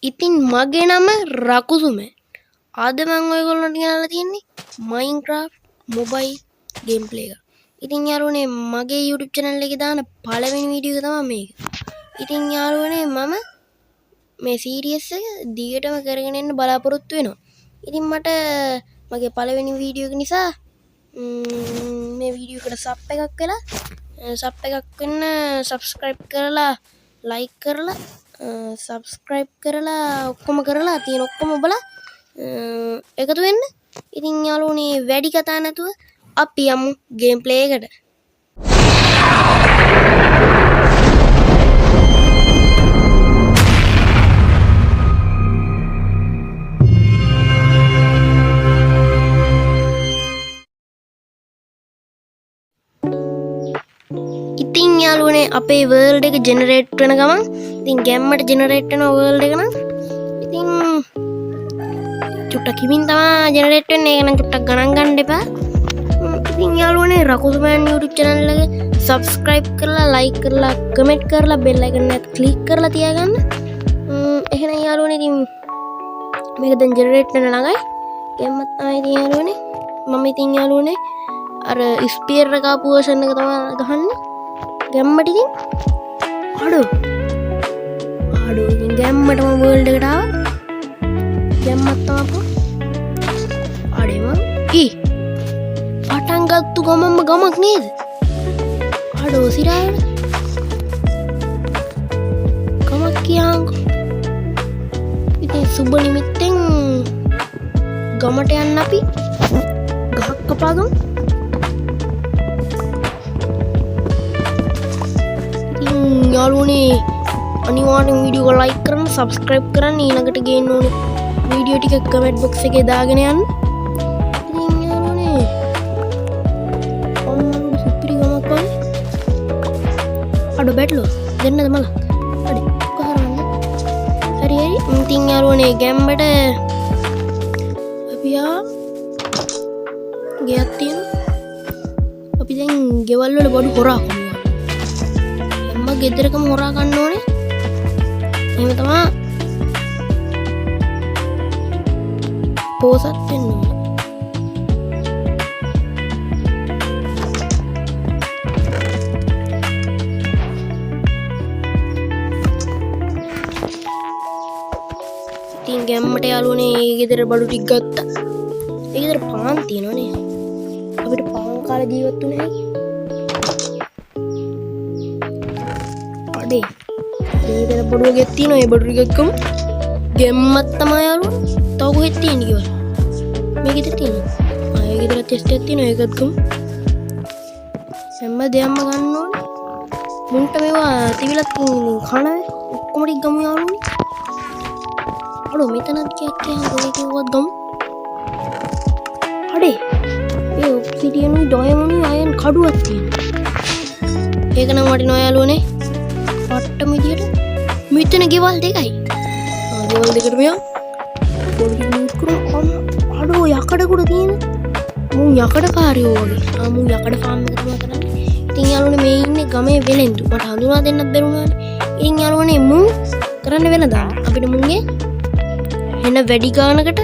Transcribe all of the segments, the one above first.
ඉතින් මගේ නම රකුසුමැන්. අද මම ඔයගොල්ලන්ට ගෙනල්ලා තියෙන්නේ Minecraft mobile gameplay එක. ඉතින් යාළුවනේ මගේ YouTube channel එකේ දාන පළවෙනි වීඩියෝ එක තමයි මේක. ඉතින් යාළුවනේ මම මේ සීරීස් එක දිගටම කරගෙන යන්න බලාපොරොත්තු වෙනවා. ඉතින් මට මගේ පළවෙනි වීඩියෝ එක නිසා මේ වීඩියෝ එකට සබ් එකක් වෙන්න subscribe කරලා like කරලා subscribe කරලා ඔක්කොම කරලා තියෙන ඔක්කොම ඔබලා එකතු වෙන්න. ඉතින් යාළුවනේ වැඩි කතා නැතුව අපි යමු ගේම් ප්ලේ එකට. ඉතින් යාළුවනේ අපේ වර්ල්ඩ් එක ජෙනරේට් වෙන ගමන් ඉතින් ගැම්මට ජෙනරේට් වෙන වර්ල්ඩ් එක නම් ඉතින් චුට්ටක් හිමින් තමයි ජෙනරේට් වෙන්නේ. ඒක නම් චුට්ටක් ගණන් ගන්න එපා. ඉතින් යාළුවනේ රකුසුමැන් YouTube channel එක subscribe කරලා like කරලා comment කරලා bell icon එක click කරලා තියාගන්න. එහෙනම් යාළුවනේ ඉතින් මේක දැන් ජෙනරේට් වෙන ළඟයි. ගැම්මත් තමයි ඉතින් යාළුවනේ මම ඉතින් යාළුවනේ අර ස්පීර් එක ආපු version එක තමයි ගහන්නේ. ගැම්මට ඉතින් අඩෝ ඉතින් ගැම්මටම වර්ල්ඩ් එකට ආවා. ගැම්මත් ආපු අඩේ මං පටන් ගත්තු ගමන්ම ගමක් නේද? අඩෝ සිරාවට ගමක් කියන්කෝ. ඉතින් සුබ නිමිත්තෙන් ගමට යන්න අපි ගහක් කපාගමු. යාළුවනේ අනිවාර්යෙන් වීඩියෝ එක like කරන්න subscribe කරන්න ඊළඟට ගේන්න ඕනේ වීඩියෝ ටික comment box එකේ දාගෙන යන්න. ඉතින් යාළුවනේ අම්මගේ සුපිරි ගමක් වගේ අඩ බැටලුවා දෙන්නද මල අඩේ කොහරවන්න හරි ඉතින් යාළුවනේ ගැම්බට අපි ගෙයක් තියෙනවා. අපි දැන් ගෙවල් වල බඩු හොරා කරනවා. ගෙදරකම හොරා ගන්න ඕනේ. එහෙම තමයි පෝසත් වෙන්න ඕනේ. ඉතින් ගැම්මට යාළුවනේ ගෙදර බඩු ටික ගත්තා. ඒ ගෙදර පාන් තියෙනවනේ. අපිට පාන් කාලා ජීවත් වෙන්න හැකියි. ඒකේ බඩුව ගෙත් තියෙනවා. ඒ බඩු ටිකක්ම ගෙම්මත් තමයි යාළුවා. තව කොහෙද තියෙන්නේ කියලා. මේ ගෙදර තියෙනවා. ඒ ගෙදර ටෙස්ට් එකක් තියෙනවා. ඒකත්කම හැම දෙයක්ම ගන්න ඕනේ. මුන්ට මේවා තිබිලත් කන ඔක්කොම ටික ගමු යාළුවනේ. අඩෝ මෙතනත් කයක් ඒකවත් ගමු. අඩේ ඒ ඔබ්සිඩියන් උයි ඩයමන්ඩ් උයි අයන් කඩුවක් තියෙනවා. ඒක නම් වටිනවා යාළුවනේ. පට්ටම විදියට මෙතන ගෙවල් දෙකයි. ගෙවල් දෙකට මෙයා පොඩි මිනිස්සුන් අඩෝ යකඩ තියෙන මුන් යකඩ කාර්යෝ වගේ. මුන් යකඩ ෆාම් එක තමයි කරන්නේ. ඉතින් යාළුවනේ මේ ඉන්නේ ගමේ වෙලෙන්දු. මට හඳුනා දෙන්නත් බැරුණානේ. ඉතින් යාළුවනේ මුන් කරන්න වෙන දාන්න අපිට මුන්ගේ එන වැඩි ගානකට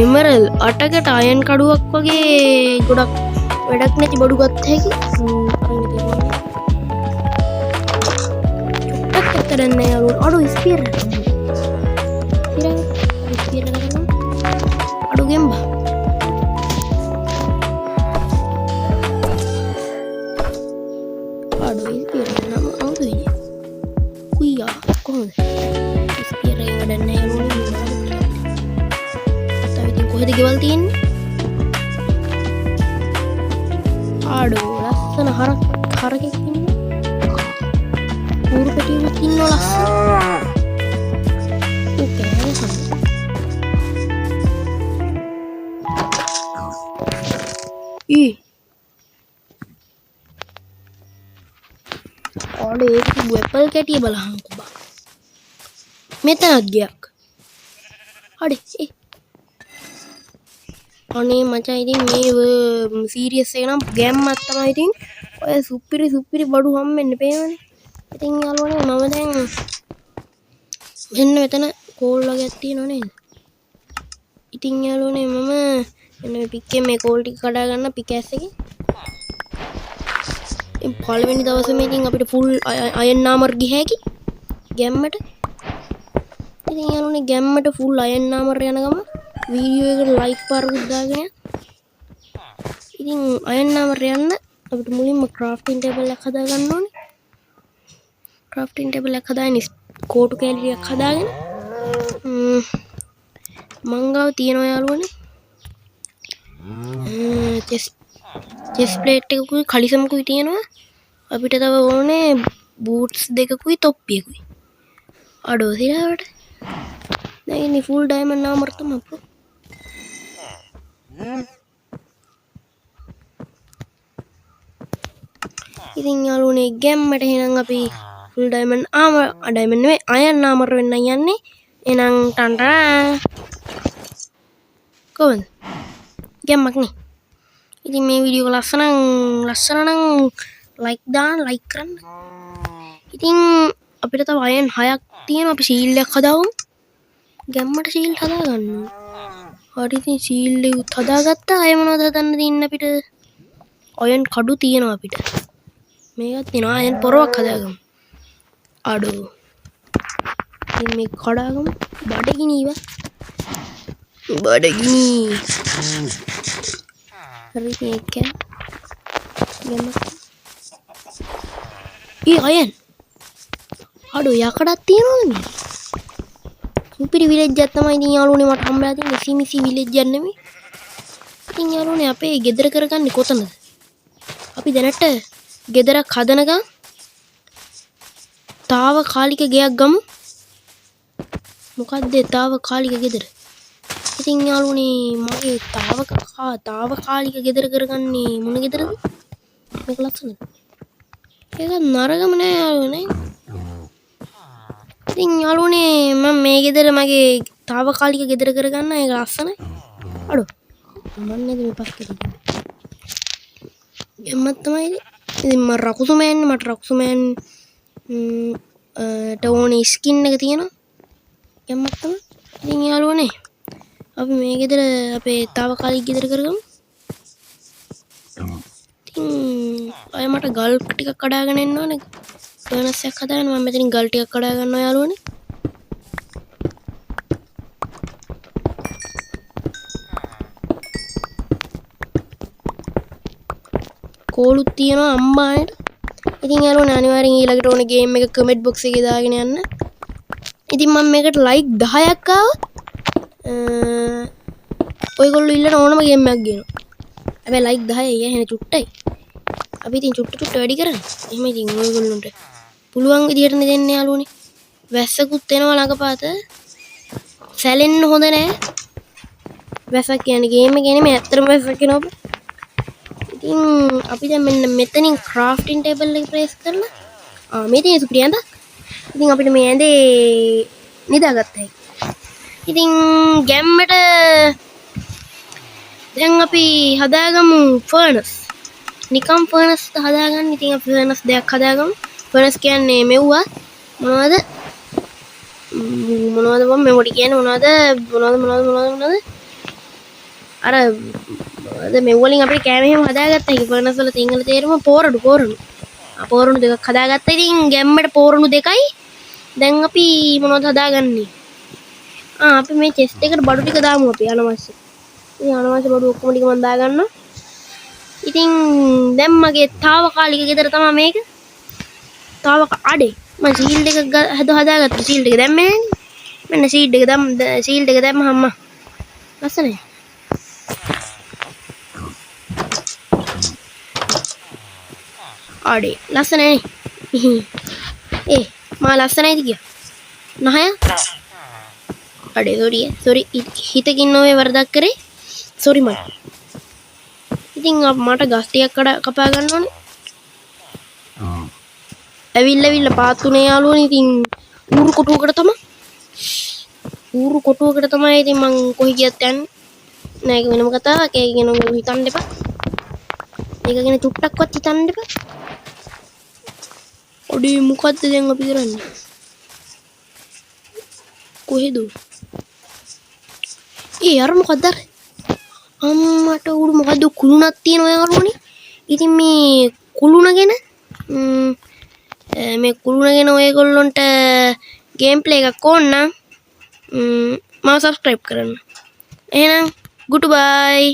එමරල් 8කට අයන් කඩුවක් වගේ ගොඩක් වැඩක් නැති බඩු ගත්ත හැකි. චුට්ටක් කරන්න යාළුවෝ. අඩෝ ස්පීර් අඩෝ ගෙම්බා. අඩෝ ස්පීර් නම් අමුතුයි. කුයියා කොහොමද ස්පීර් එක වැඩන්න යාළුවෝ. තව ඉතින් කොහෙද ගෙවල් තියෙන්නේ? අඩෝ ලස්සන හරකෙක් ඉන්නේ. ඌරු පැටියෙක් ඉන්නවා ලස්සන. ඕකේ අඩේ ඒක ඇපල් කැටිය බලහන්කෝ බා. මෙතනත් ගයක්. අඩේ අනේ මචං ඉතින් මේ සීරියස් එක නම් ගැම්මක් තමයි ඉතින් ඔය සුපිරි බඩු හම්බෙන්න පේනවනේ. ඉතින් යාළුවනේ මම දැන් මෙන්න මෙතන කෝල් වගේක් තියෙනව නේද? ඉතින් යාළුවනේ මම මෙන්න මේ පික්කේ මේ කෝල් ටික කඩා ගන්න පිකැස් එකේ. ඉතින් පළවෙනි දවසේම ඉතින් අපිට ෆුල් අයන් ආමර් ගිහැකි ගැම්මට. ඉතින් යාළුවනේ ගැම්මට ෆුල් අයන් ආමර් යන ගම වීඩියෝ එකට ලයික් පාරකුත් දාගෙන යන්න. ඉතින් අයන් ආමර් යන්න අපිට මුලින්ම ක්‍රාෆ්ටින් ටේබල් එකක් හදා ගන්න ඕනේ. ක්‍රාෆ්ටින් ටේබල් එකක් හදාගෙන කෝටු කැලි ටිකක් හදාගෙන මං ගාව තියෙනවා යාළුවනේ චෙස් ප්ලේට් එකකුයි කලිසමකුයි තියෙනවා. අපිට තව ඕනේ බූට්ස් දෙකකුයි තොප්පියකුයි. අඩෝ සිරාවට. දැන් ඉන්නේ ෆුල් ඩයමන්ඩ් ආමර් තමයි අප්පෝ. ඉතින් යාළුවනේ ගැම්මට එහෙනම් අපි ෆුල් ඩයමන්ඩ් ආමර් ඩයමන්ඩ් නෙවෙයි අයන් ආමර් වෙන්න යන්නේ. එහෙනම් ටන්ටා කොහොමද? ගැම්මක් නේ. ඉතින් මේ වීඩියෝ එක ලස්සන නම් ලයික් දාන්න ලයික් කරන්න. ඉතින් අපිට තව අයන් 6ක් තියෙනවා. අපි ෂීල්ඩ් එකක් හදාගමු. ගැම්මට ෂීල්ඩ් හදාගන්න. හරි ඉතින් ෂීල්ඩ් එක හදාගත්තා. අය මොනවද හදන්න තියෙන්නේ අපිට? අයන් කඩු තියෙනවා අපිට. මේකත් තියෙනවා අයන් පොරවක් හදාගමු. අඩෝ. ඉතින් මේ කඩාගමු. බඩගිනි ඉව. බඩගිනි. හරි මේක. ගැම්මක්. අයන් අඩෝ යකඩක් තියෙනවද මේ? සුපිරි විලේජ් එකක් තමයි ඉතින් යාළුවනේ මට හම්බලා තියෙන්නේ. සිමිසි විලේජ් එකක් නෙමෙයි. ඉතින් යාළුවනේ අපේ ගෙදර කරගන්නේ කොතනද? අපි දැනට ගෙදරක් හදනකම් తాවකාලික ගෙයක් ගමු. මොකද්ද తాවකාලික ගෙදර? ඉතින් යාළුවනේ මගේ తాවකාලික ගෙදර කරගන්නේ මොන ගෙදරද? මේක ලස්සනද? ඒක නරකම නෑ යාළුවනේ. ඉතින් යාළුවනේ මම මේ ගෙදර මගේ తాවකාලික ගෙදර කරගන්න ඒක ලස්සනයි. අඩෝ මන්නේ මේ පස්කේ එම්මත් තමයි ඉතින් මම රකුසුමෑන් මට රකුසුමෑන් ඕනේ ස්කින් එක තියෙනවා. එම්මත් තමයි. ඉතින් යාළුවනේ අපි මේ ගෙදර අපේ తాවකාලික ගෙදර කරගමු. ඉතින් අය මට ගල් ටිකක් කඩාගෙන එන්න ඕනේ. ෆර්නස් එකක් හදාගෙන මම මෙතනින් ගල් ටිකක් කඩා ගන්නවා යාළුවනේ. කෝලුත් තියෙනවා අම්මාට. ඉතින් යාළුවනේ අනිවාර්යෙන් ඊළඟට ඕනේ ගේම් එක කමෙන්ට් බොක්ස් එකේ දාගෙන යන්න. ඉතින් මම මේකට ලයික් 10ක් ආවොත් ඔයගොල්ලෝ ඉල්ලන ඕනම ගේම් එකක් ගේනවා. හැබැයි ලයික් 10යි එහෙන චුට්ටයි. අපි ඉතින් චුට්ට වැඩි කරන්නේ. එහෙම ඉතින් ඔයගොල්ලන්ට පුළුවන් විදියට දෙන්න යාළුවනේ. වැස්සකුත් එනවා ළඟපාත. සැලෙන්න හොඳ නෑ. වැස්සක් කියන්නේ ගේම් එකේ නෙමෙයි ඇත්තටම වැස්සක් එනවා. ඉතින් අපි දැන් මෙන්න මෙතනින් ක්‍රාෆ්ටින් ටේබල් එක ප්‍රෙස් කරලා මේ තියෙන සුපිරි ඇඳ. ඉතින් අපිට මේ ඇඳේ නිදාගත්තා. ඉතින් ගැම්මට දැන් අපි හදාගමු ෆර්නස්. නිකම් ෆර්නස් හදාගන්න. ඉතින් අපි ෆර්නස් දෙයක් හදාගමු. ෆර්නස් කියන්නේ මෙව්වා මොනවද බම් මෙවට කියන්නේ මොනවද අර මේ වලින් අපිට කෑම එහෙම හදාගත්තා. ඒක ෆර්නස් වල සිංහල තේරුම පෝරණු දෙකක් හදාගත්තා. ඉතින් ගැම්මට පෝරණු දෙකයි. දැන් අපි මොනවද හදාගන්නේ? අපි මේ චෙස්ට් එකට බඩු ටික දාමු අපි අනවශ්‍ය. ඉතින් අනවශ්‍ය බඩු ඔක්කොම ටික මම දාගන්නවා. ඉතින් දැන් මගේ తాවකාලික ගෙදර තමයි මේක. අඩේ මම ෂීල්ඩ් එක හදාගත්තා. ෂීල්ඩ් එක දැම්මේ නෑනේ. මෙන්න ෂීල්ඩ් එක දැම්මම අම්මා. ලස්සනයි. අඩේ ලස්සනයි. මා ලස්සනයිද කිය? නහය? අඩේ සෝරි හිතකින් නොවේ වරදක් කරේ. සෝරි මට. ඉතින් මට ගස් ටිකක් කපා ගන්න ඕනේ. ඇවිල්ලා පාත්තුනේ යාළුවනේ. ඉතින් ඌරු කොටුවකට තමයි ඉතින් මං කොහි ගියත් යන්නේ. නෑ ඒක වෙනම කතාවක්. ඒක ගැන හිතන්න එපා. ඒක ගැන චුට්ටක්වත් හිතන්න එපා. අඩේ මොකද්ද දැන් අපි කරන්නේ? කොහෙද? අර මොකද්ද අර? අම්මට උඩ මොකද්ද කුළුණක් තියෙන ඔය කරුණේ? ඉතින් මේ කුළුණ ගැන මේ කුළුණ ගැන ඔයගොල්ලන්ට ගේම් ප්ලේ එකක් ඕන නම් මම සබ්ස්ක්‍රයිබ් කරන්න. එහෙනම් good bye.